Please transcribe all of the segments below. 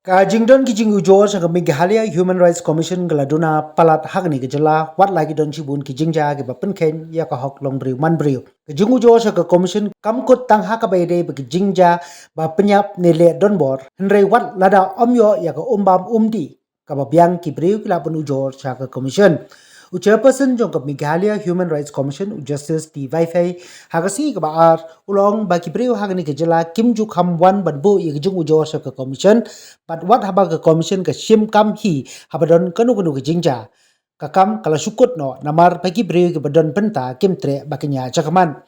Jingdon ki Ujor sa Meghalaya Human Rights Commission gala Duna Palat hagni ke jylla wat lagi don chibun ki jingja ke bapen ken ya ka hok long briu man briu ke Ujor sa commission kam kut tang ha ka bayde ke jingja ba penyap ne le don bor henre wat lada omyo ya ka umbam umdi ka ba biang ki briu ki la pun Ujor sa commission Chairperson jong ka Meghalaya Human Rights Commission Justice T Wi-Fi hagasi ka baar ulong ba ki briu hagni ke jylla kim ju kham wan ban bu ye jung Ujor sa commission but what haba ka commission ka shim kam hi habadon kanu ke jingja kakam kala sukut no namar pagi briu ke badon penta kimtre baknya chakaman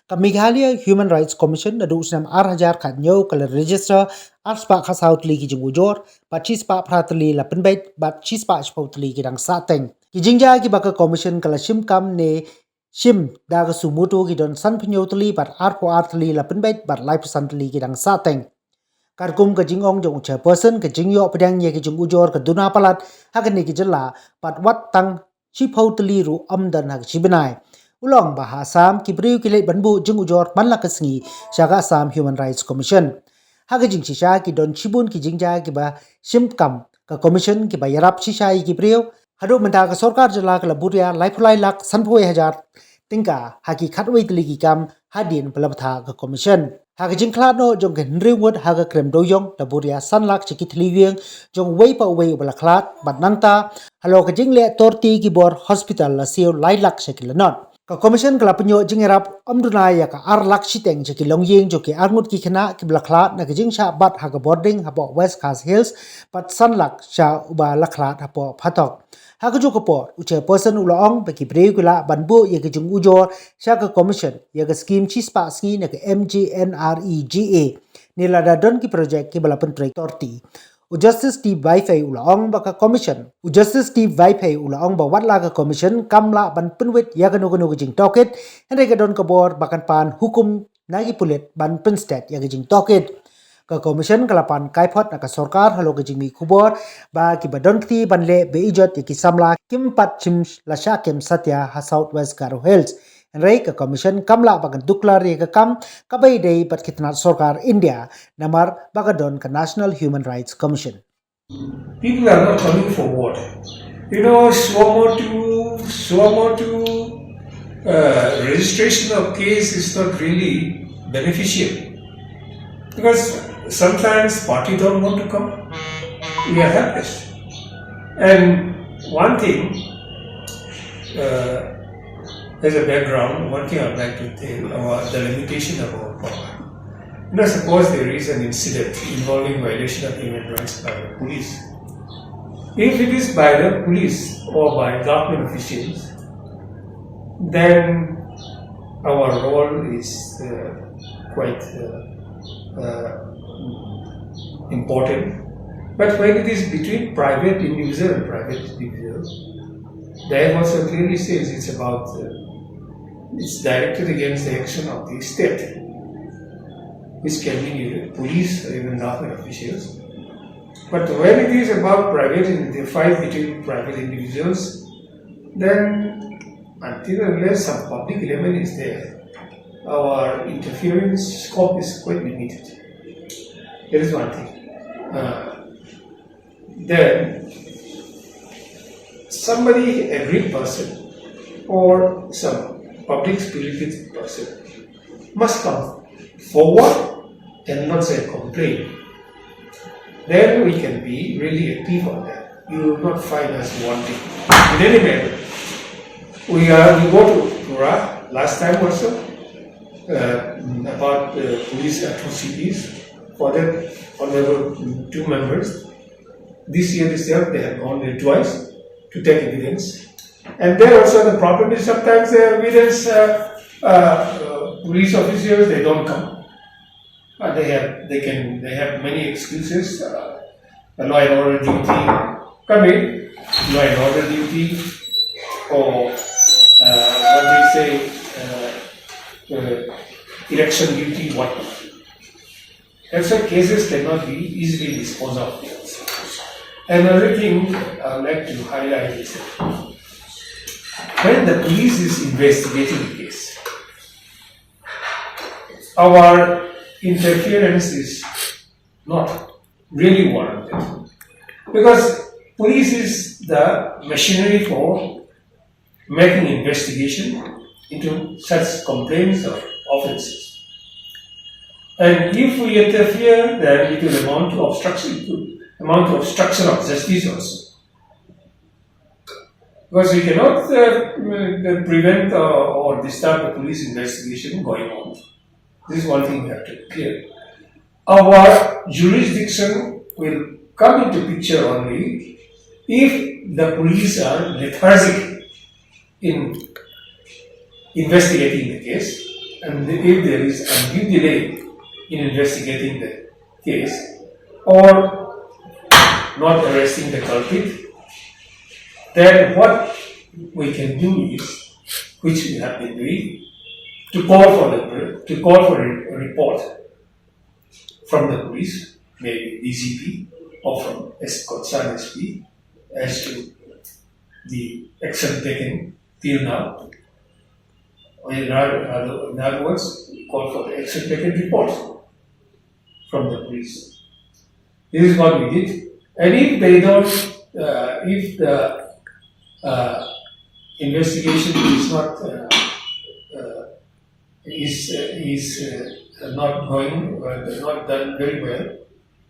ka Meghalaya Human Rights Commission nadu usnam 8000 khat nyo kala register arspa khasautli ki jung Ujor but chispa pratli la penbait but chispa chpautli ki dang sateng ki jingja ki baka commission kala shim kam ne shim daga sumuto ki don san pnyotli but arpo artli la penbait but life santli ki dang sateng Karkum ka jingong jong chairperson ka jingyo pedang ye ki jung Ujor ka Duna Palat hagani ki jylla pat wat tang chiphautli ru amdan hag chibenai ulong bahasam ki briu ki le banbu jung Ujor manla ka sngi shaga Assam Human Rights Commission haga jing shisha ki don chibun ki jingja ki ba shimkam ka commission ki ba yarap shisha ki briu hadu menta ka sarkar jylla ka laburia laifulai lak sanpoi hajar tingka haki khatwei tli ki kam hadin pelabtha ka commission Haga jingklat no jong gen riwut haga krem doyong laburia sanlak chikitli wieng jong wei pa wei balaklat bat nangta halo ka jingle torti ki bor hospital la sio lailak shekilanot ka commission kala penyo jingerap omduna ya ka arlak shiteng chekilong yeng joke arngut ki khana ki balaklat na ka jingsha bat haga boarding hapo West Khasi Hills bat sanlak sha uba laklat hapo phatok Haga jo kapor uche person ulong baki breu kula banbu ye ke jung Ujor sha ka commission ye ka scheme chispa ski na ka MGNREGA nila da don ki project ki balapan project torti Justice T Wi-Fi ulong ba ka commission Justice T Wi-Fi ulong ba watla ka commission kamla ban penwit ya ka nugo jing toket henre ka don kabor bakan pan hukum nagi pulit ban penstat ya ka jing toket ka commission kalapan kaipot na ka sarkar halo ka jingmi Khubor ba ki badon kti banle be ijot ki samla kimpat chim lasha kem satya ha Southwest Garo Hills Enrai ka commission kamla bagan duklar ye ka kam kabai dei pat kitna sarkar India namar bagadon ka National Human Rights Commission People are not coming forward. Registration of case is not really beneficial because sometimes party don't want to come. We are helpless. And one thing, as a background, one thing I would like to tell about the limitation of our power. Suppose there is an incident involving violation of human rights by the police. If it is by the police or by government officials, then our role is quite important. But when it is between private individual and private individual, there also clearly says it's directed against the action of the state, which can be police or even government officials. But when it is about the fight between private individuals, then until unless some public element is there, our interference scope is quite limited. That is one thing. Then somebody, a great person or some public spirited person must come forward and not say complain. Then we can be really active on that. You will not find us wanting. In any manner, we go to Tura last time also about police atrocities. For that, honorable two members. This year itself, they have gone there twice to take evidence. And there also the problem is sometimes the evidence, police officers, they don't come. They have many excuses. Law and order duty, come in, law and order duty, or what we say, election duty, whatnot. And so cases cannot be easily disposed of. Another thing I would like to highlight is when the police is investigating a case, our interference is not really warranted. Because police is the machinery for making investigation into such complaints or offences. And if we interfere, then it will amount to obstruction, of justice also. Because we cannot prevent or disturb the police investigation going on. This is one thing we have to be clear. Our jurisdiction will come into picture only if the police are lethargic in investigating the case, and if there is undue delay in investigating the case or not arresting the culprit, then what we can do is, which we have been doing, to call for a report from the police, maybe DCP or from concerned SP, as to the action taken till now. In other words, call for the action taken report from the police. This is what we did. And if they don't, if the investigation is not not going, not done very well,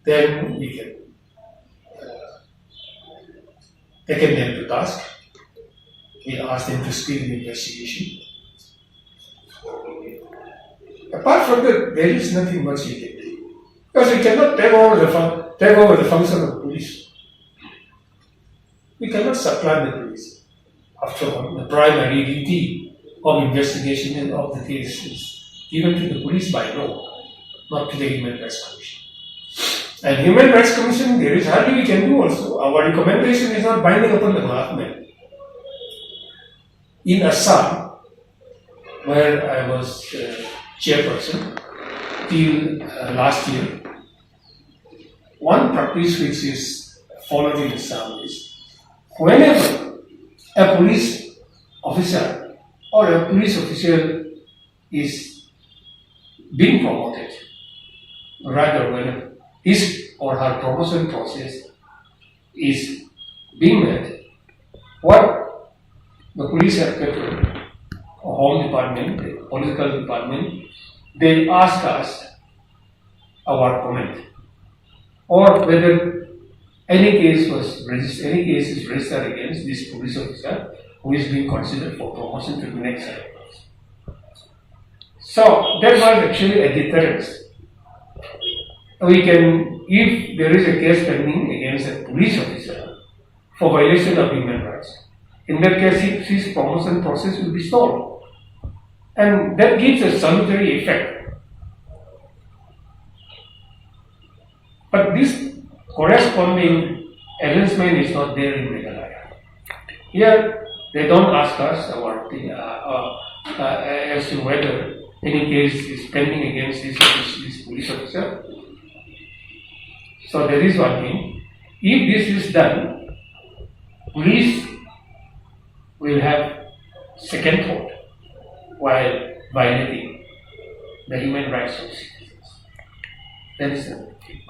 then we can take them to task. We ask them to speed the investigation. Apart from that, there is nothing much we can do, because we cannot take over the function of police. We cannot supplant the police. After all, the primary duty of investigation of the case is given to the police by law, not to the Human Rights Commission. And Human Rights Commission, there is hardly we can do also. Our recommendation is not binding upon the government. In Assam, where I was chairperson till last year, one practice which is followed in Assam is, whenever a police officer or a police official is being promoted, rather when his or her promotion process is being met, what the police have prepared, Home Department, the political department, they ask us our comment, or whether any case is registered against this police officer who is being considered for promotion to the next level. So that was actually a deterrence. We can, if there is a case pending against a police officer for violation of human rights, in that case his promotion process will be stalled. And that gives a salutary effect. But this corresponding arrangement is not there in Meghalaya. Here, they don't ask us as to whether any case is pending against this police officer. So there is one thing. If this is done, police will have second thought while violating the human rights of citizens. That is the thing.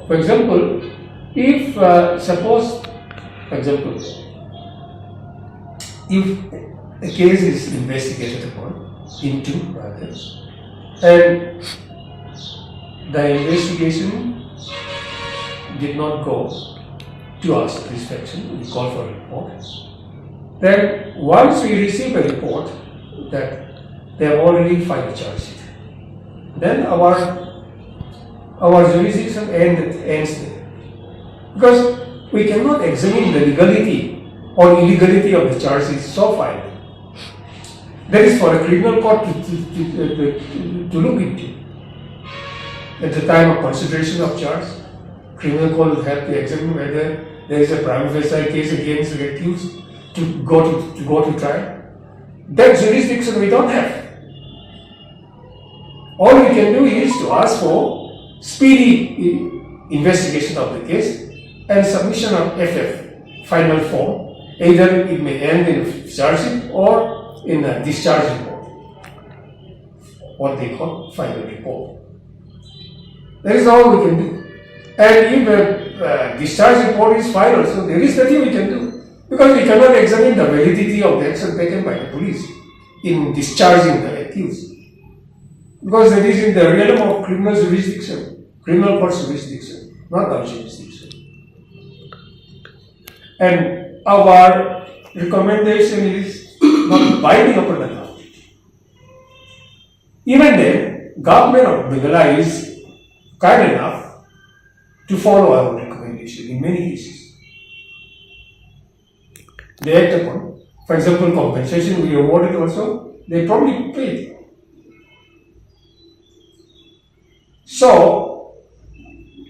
For example, if if a case is investigated into and the investigation did not go to our satisfaction, we call for a report. Then once we receive a report that they have already filed a charge sheet, then our jurisdiction ends there. Because we cannot examine the legality or illegality of the charge sheet so filed. That is for a criminal court to look into. At the time of consideration of charge, criminal court will have to examine whether there is a prima facie case against the accused to go to trial. That jurisdiction we don't have. All we can do is to ask for speedy investigation of the case and submission of FF, final form. Either it may end in a charge sheet or in a discharge report, what they call final report. That is all we can do. And if a discharge report is filed also, there is nothing we can do. Because we cannot examine the validity of the action taken by the police in discharging the accused. Because that is in the realm of criminal jurisdiction, criminal court jurisdiction, not our jurisdiction. And our recommendation is not binding upon the government. Even then, government of Meghalaya is kind enough to follow our recommendation in many cases. They act upon. For example, compensation we awarded also, they probably paid. So,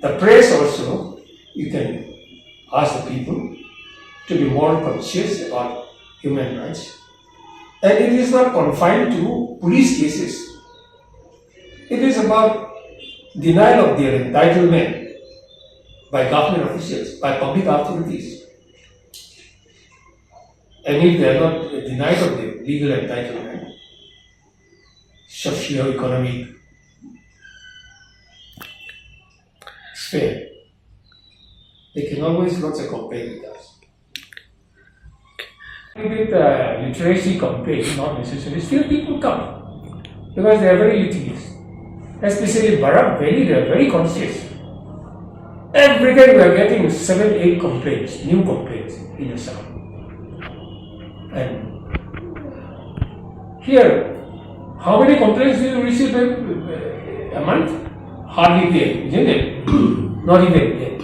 the press also, you can ask the people to be more conscious about human rights. And it is not confined to police cases. It is about denial of their entitlement by government officials, by public authorities. And if they are not denied of their legal entitlement, socio-economic sphere, they can always lodge a complaint with us. With literacy complaint, not necessary, still people come because they are very litigious. Especially Barak Valley, they are very conscious. Every day we are getting 7-8 complaints, new complaints in the south. And here, how many complaints do you receive a month? Hardly 10, isn't it? Not even 10.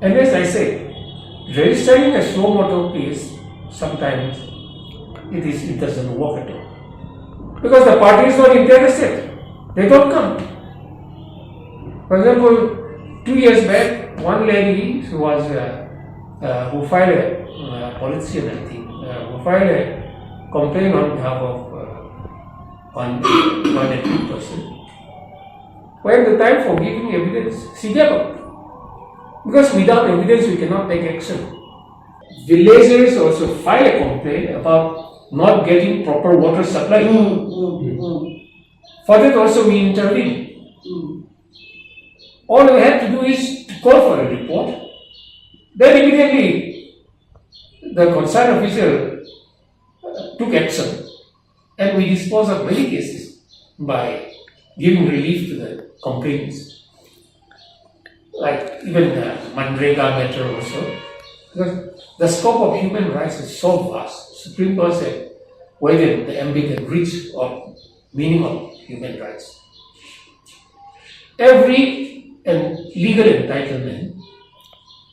And as I say, registering a slow motor case, sometimes it doesn't work at all. Because the party is not interested. They don't come. For example, 2 years back, one lady who was who filed a politician, I think, who filed a complaint on behalf of one and person. When the time for giving evidence, she gave up. Because without evidence, we cannot take action. Villagers also file a complaint about not getting proper water supply. For that also we intervene. All we have to do is to call for a report. Then immediately the concerned official took action, and we dispose of many cases by giving relief to the complainants. Like even the Manrega matter also. Because the scope of human rights is so vast. Supreme Court said whether the ambiguous reach of meaning of human rights. Every legal entitlement,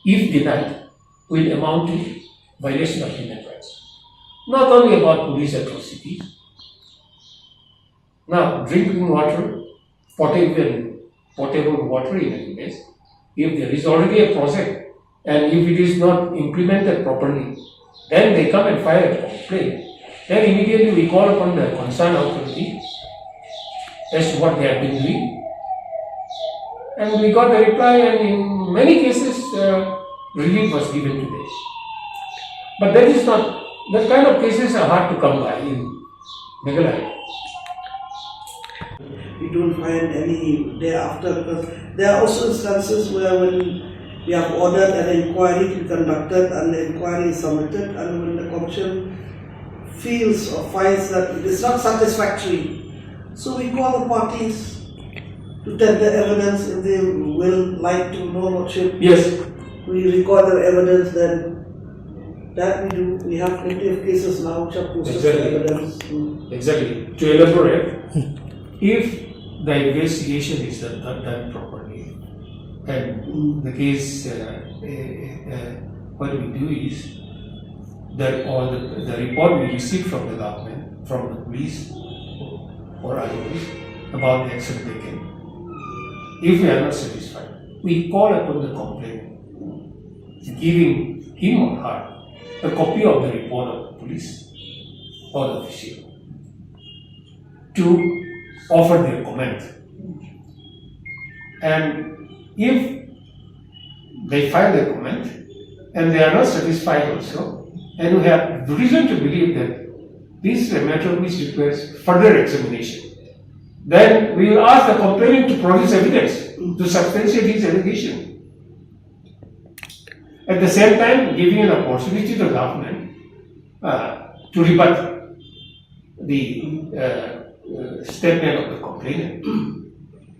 if denied, will amount to violation of human rights. Not only about police atrocities. Now, drinking water, potable water in a village, if there is already a project and if it is not implemented properly, then they come and file a complaint. Then immediately we call upon the concerned authority as to what they have been doing. And we got a reply, and in many cases, relief was given to them. But that is not, that kind of cases are hard to come by in Meghalaya. We don't find any thereafter, because there are also instances where when we have ordered an inquiry to be conducted and the inquiry is submitted, and when the commission feels or finds that it is not satisfactory, so we call the parties to tender evidence if they will like to know lordship. Yes. We record the evidence, then that we do. We have plenty of cases now which are processed evidence. Exactly. To elaborate, if the investigation is not done properly, and the case, what we do is that all the report we receive from the government, from the police or others about the action taken, if we are not satisfied, we call upon the complainant, giving him or her a copy of the report of the police or the official to offer their comment. And if they file their comment and they are not satisfied also, and we have reason to believe that this is a matter which requires further examination, then we will ask the complainant to produce evidence to substantiate his allegation. At the same time, giving an opportunity to the government to rebut the statement of the complainant,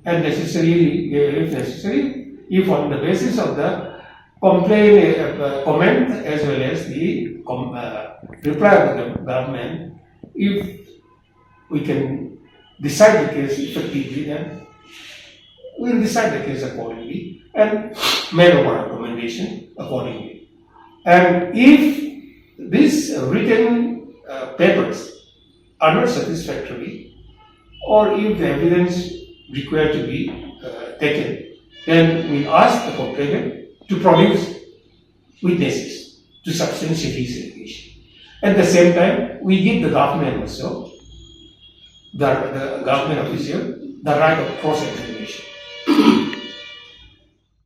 and necessarily, if necessary, if on the basis of the comment as well as the reply of the government, if we can decide the case effectively, then we will decide the case accordingly and make our recommendation accordingly. And if these written papers are not satisfactory, or if the evidence required to be taken, then we ask the complainant to produce witnesses to substantiate his allegation. At the same time, we give the government also, the government official, the right of cross-examination.